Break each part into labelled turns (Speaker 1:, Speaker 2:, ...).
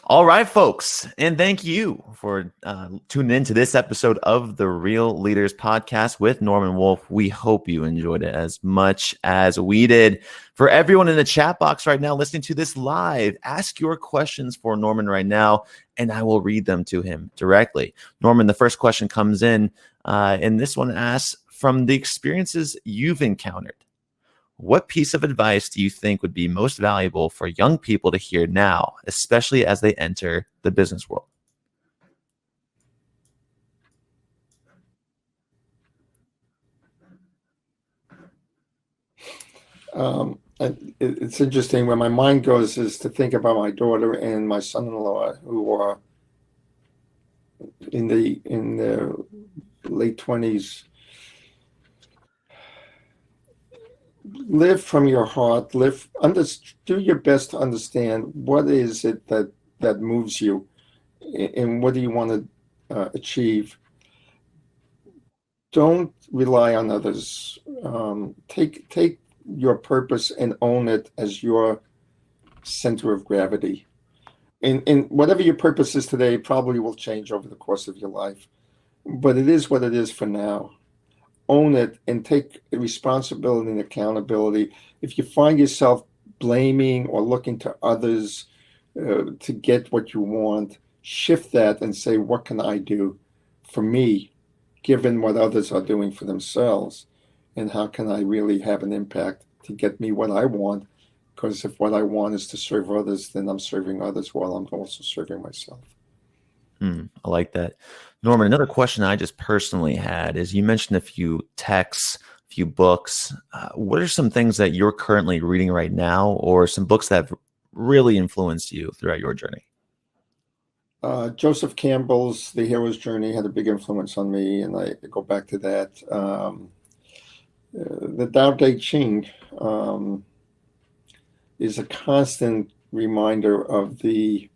Speaker 1: All right, folks, and thank you for tuning in to this episode of the Real Leaders Podcast with Norman Wolfe. We hope you enjoyed it as much as we did. For everyone in the chat box right now listening to this live, ask your questions for Norman right now, and I will read them to him directly. Norman, the first question comes in, and this one asks, from the experiences you've encountered, what piece of advice do you think would be most valuable for young people to hear now, especially as they enter the business world?
Speaker 2: And it's interesting. Where my mind goes is to think about my daughter and my son-in-law, who are in their late 20s. Live from your heart. Do your best to understand what is it that moves you, and what do you want to achieve. Don't rely on others. Take your purpose and own it as your center of gravity. And whatever your purpose is today probably will change over the course of your life, but it is what it is for now. Own it and take responsibility and accountability. If you find yourself blaming or looking to others to get what you want, shift that and say, what can I do for me, given what others are doing for themselves? And how can I really have an impact to get me what I want? Because if what I want is to serve others, then I'm serving others while I'm also serving myself.
Speaker 1: I like that. Norman, another question I just personally had is, you mentioned a few texts, a few books. What are some things that you're currently reading right now, or some books that have really influenced you throughout your journey?
Speaker 2: Joseph Campbell's The Hero's Journey had a big influence on me, and I go back to that. The Tao Te Ching is a constant reminder of the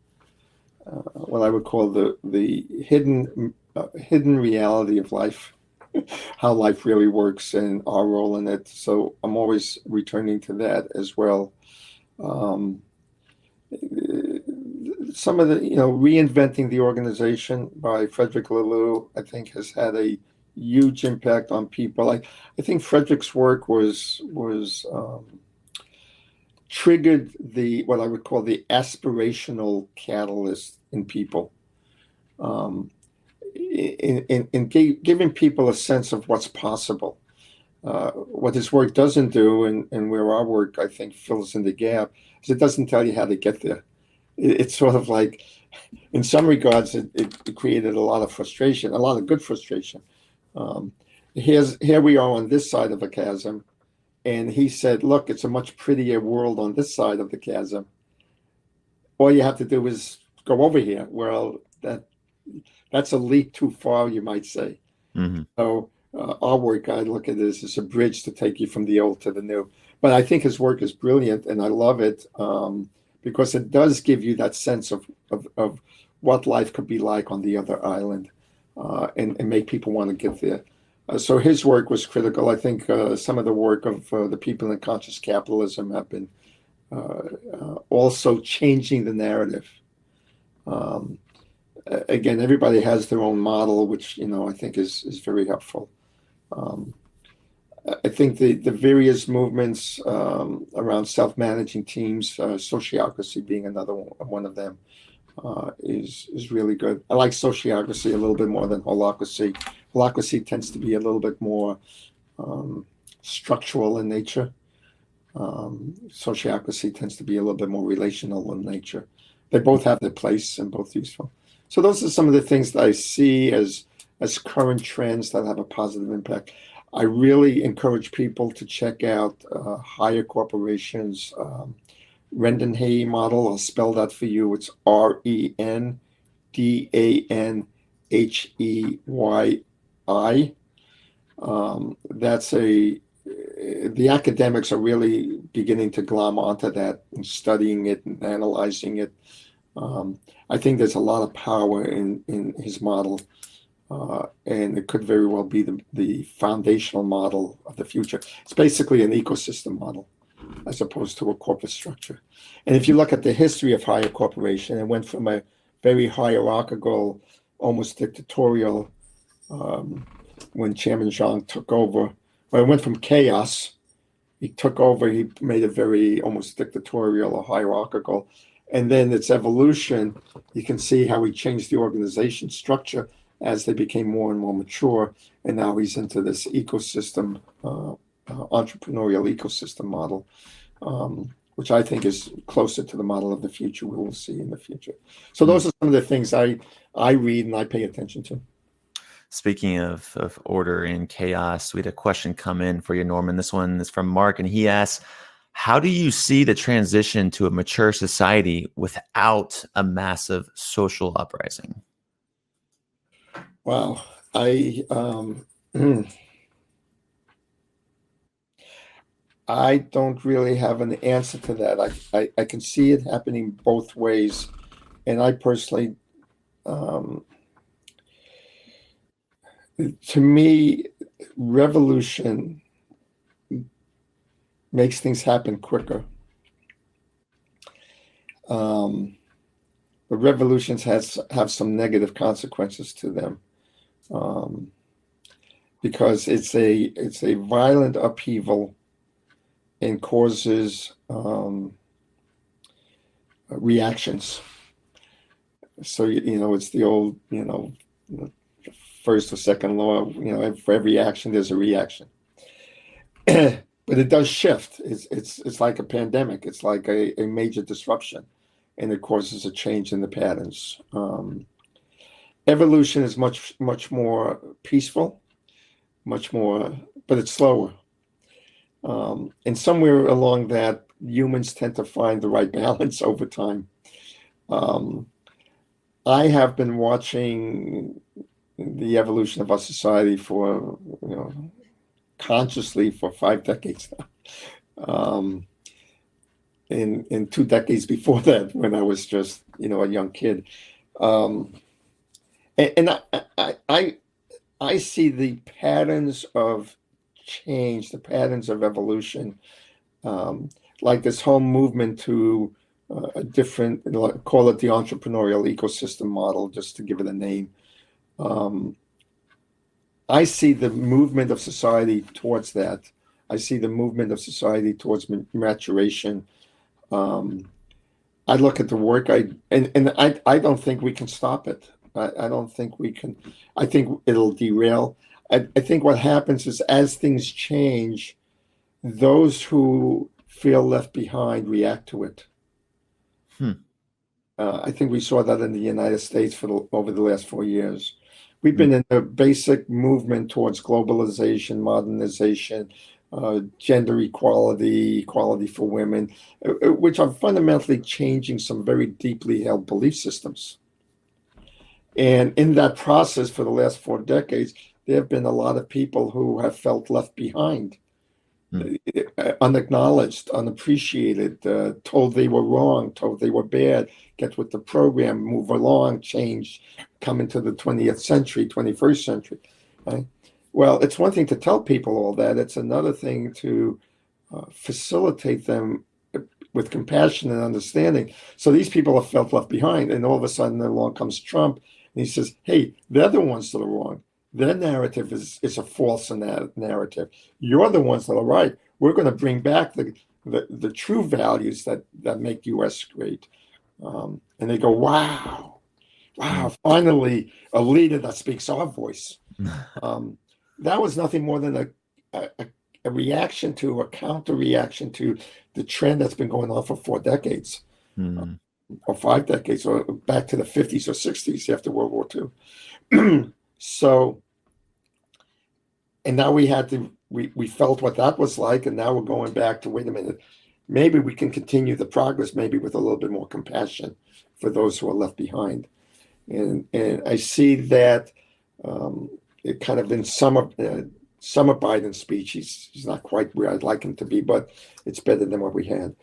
Speaker 2: what I would call the hidden reality of life, how life really works and our role in it. So I'm always returning to that as well. Some of the, Reinventing the Organization by Frederick Laloux, I think, has had a huge impact on people. I think Frederick's work was triggered what I would call the aspirational catalyst in people, in giving people a sense of what's possible. What his work doesn't do, and where our work, I think, fills in the gap, is it doesn't tell you how to get there. It's sort of like, in some regards, it created a lot of frustration, a lot of good frustration. Here we are on this side of a chasm, and he said, look, it's a much prettier world on this side of the chasm. All you have to do is go over here. Well, that's a leap too far, you might say.
Speaker 1: Mm-hmm.
Speaker 2: So our work, I look at this as a bridge to take you from the old to the new. But I think his work is brilliant, and I love it because it does give you that sense of what life could be like on the other island, and make people want to get there. So his work was critical. I think some of the work of the people in conscious capitalism have been also changing the narrative. Again, everybody has their own model, which I think is very helpful. I think the various movements around self-managing teams, sociocracy being another one of them, is really good. I like sociocracy a little bit more than holacracy. Holacracy tends to be a little bit more structural in nature. Sociocracy tends to be a little bit more relational in nature. They both have their place and both useful. So those are some of the things that I see as current trends that have a positive impact. I really encourage people to check out Higher Corporation's Rendenhey model. I'll spell that for you. It's RENDANHEYI. The academics are really beginning to glom onto that and studying it and analyzing it. I think there's a lot of power in his model, and it could very well be the foundational model of the future. It's basically an ecosystem model. as opposed to a corporate structure. And if you look at the history of higher corporation, it went from a very hierarchical, almost dictatorial, when Chairman Zhang took over. Well, it went from chaos. He took over, he made it very almost dictatorial or hierarchical. And then its evolution, you can see how he changed the organization structure as they became more and more mature. And now he's into this ecosystem, entrepreneurial ecosystem model, which I think is closer to the model of the future we will see in the future. So those are some of the things I read and I pay attention to.
Speaker 1: Speaking of order and chaos, we had a question come in for you, Norman. This one is from Mark, and he asks, how do you see the transition to a mature society without a massive social uprising?
Speaker 2: Wow. I don't really have an answer to that. I can see it happening both ways. And I personally, to me, revolution makes things happen quicker. But revolutions have some negative consequences to them, because it's a violent upheaval and causes reactions. So it's the old first or second law. For every action there's a reaction. But it does shift. It's like a pandemic. It's like a major disruption, and it causes a change in the patterns. Evolution is much more peaceful, much more, but it's slower. And somewhere along that, humans tend to find the right balance over time. I have been watching the evolution of our society for consciously for 5 decades now. In 2 decades before that, when I was just a young kid, and I see the patterns of change, the patterns of evolution, like this whole movement to a different, call it the entrepreneurial ecosystem model, just to give it a name. I see the movement of society towards that. I see the movement of society towards maturation. I look at the work I don't think we can stop it. I don't think we can. I think it'll derail. I think what happens is, as things change, those who feel left behind react to it. I think we saw that in the United States over the last 4 years. We've been in a basic movement towards globalization, modernization, gender equality, equality for women, which are fundamentally changing some very deeply held belief systems. And in that process, for the last 4 decades, there have been a lot of people who have felt left behind, unacknowledged, unappreciated, told they were wrong, told they were bad, get with the program, move along, change, come into the 20th century, 21st century. Right? Well, it's one thing to tell people all that. It's another thing to facilitate them with compassion and understanding. So these people have felt left behind, and all of a sudden along comes Trump, and he says, hey, they're the ones that are wrong. Their narrative is a false narrative. You're the ones that are right. We're going to bring back the true values that make U.S. great. And they go, wow, finally a leader that speaks our voice. That was nothing more than a reaction to, a counter-reaction to the trend that's been going on for 4 decades, or 5 decades, or back to the 50s or 60s after World War II. So, and now we felt what that was like, and now we're going back to, wait a minute, maybe we can continue the progress, maybe with a little bit more compassion for those who are left behind. And I see that it kind of in some of Biden's speech, he's not quite where I'd like him to be, but it's better than what we had.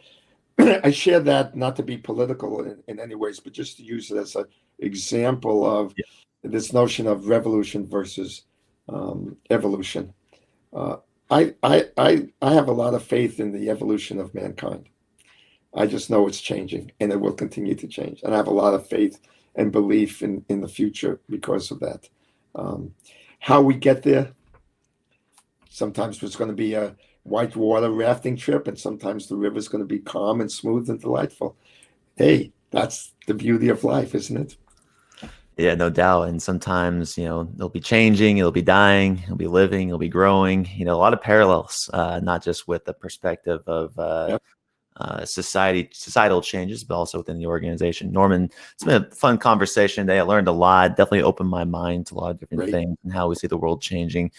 Speaker 2: I share that not to be political in any ways, but just to use it as an example of this notion of revolution versus evolution. I have a lot of faith in the evolution of mankind. I just know it's changing, and it will continue to change. And I have a lot of faith and belief in the future because of that. How we get there, sometimes it's going to be a whitewater rafting trip, and sometimes the river's going to be calm and smooth and delightful. Hey, that's the beauty of life, isn't it?
Speaker 1: Yeah, no doubt. And sometimes, it'll be changing, it'll be dying, it'll be living, it'll be growing. A lot of parallels, not just with the perspective of
Speaker 2: Yep.
Speaker 1: societal changes, but also within the organization. Norman, it's been a fun conversation today. I learned a lot. Definitely opened my mind to a lot of different things and how we see the world changing.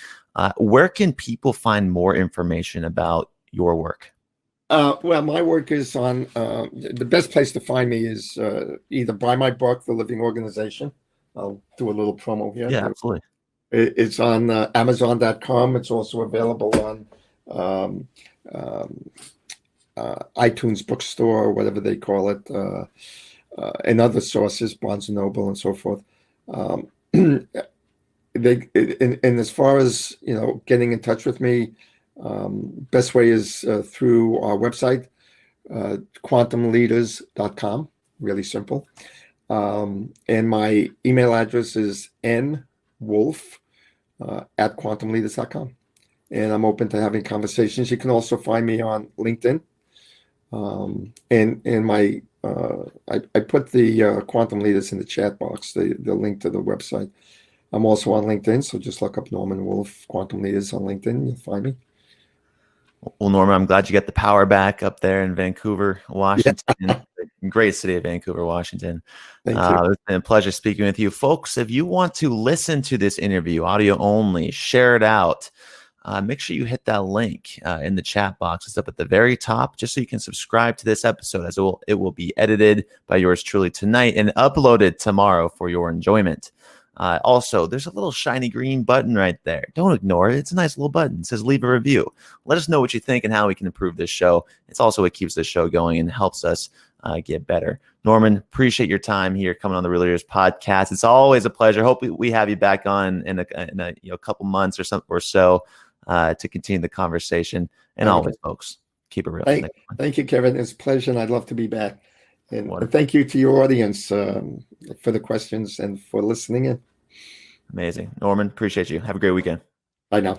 Speaker 1: Where can people find more information about your work?
Speaker 2: Well, my work is on the best place to find me is either buy my book, The Living Organization. I'll do a little promo here.
Speaker 1: Yeah, absolutely.
Speaker 2: It's on Amazon.com. It's also available on iTunes bookstore, whatever they call it, and other sources, Barnes and Noble and so forth. And as far as getting in touch with me, best way is through our website, quantumleaders.com. Really simple. And my email address is nwolfe at quantumleaders.com. And I'm open to having conversations. You can also find me on LinkedIn. And my I put the Quantum Leaders in the chat box, the link to the website. I'm also on LinkedIn, so just look up Norman Wolfe, Quantum Leaders on LinkedIn. You'll find me.
Speaker 1: Well, Norman, I'm glad you got the power back up there in Vancouver, Washington. Yeah. Great city of Vancouver, Washington.
Speaker 2: Thank you.
Speaker 1: It's been a pleasure speaking with you. Folks, if you want to listen to this interview, audio only, share it out. Make sure you hit that link in the chat box. It's up at the very top, just so you can subscribe to this episode, as it will be edited by yours truly tonight and uploaded tomorrow for your enjoyment. Also, there's a little shiny green button right there. Don't ignore it. It's a nice little button. It says leave a review. Let us know what you think and how we can improve this show. It's also what keeps this show going and helps us get better. Norman, appreciate your time here coming on the Real Leaders podcast. It's always a pleasure. Hope we have you back on in a couple months or so to continue the conversation. And always, folks, keep it real.
Speaker 2: Thank you, Kevin. It's a pleasure, and I'd love to be back. And thank you to your audience for the questions and for listening in.
Speaker 1: Amazing. Norman, appreciate you. Have a great weekend.
Speaker 2: Bye now.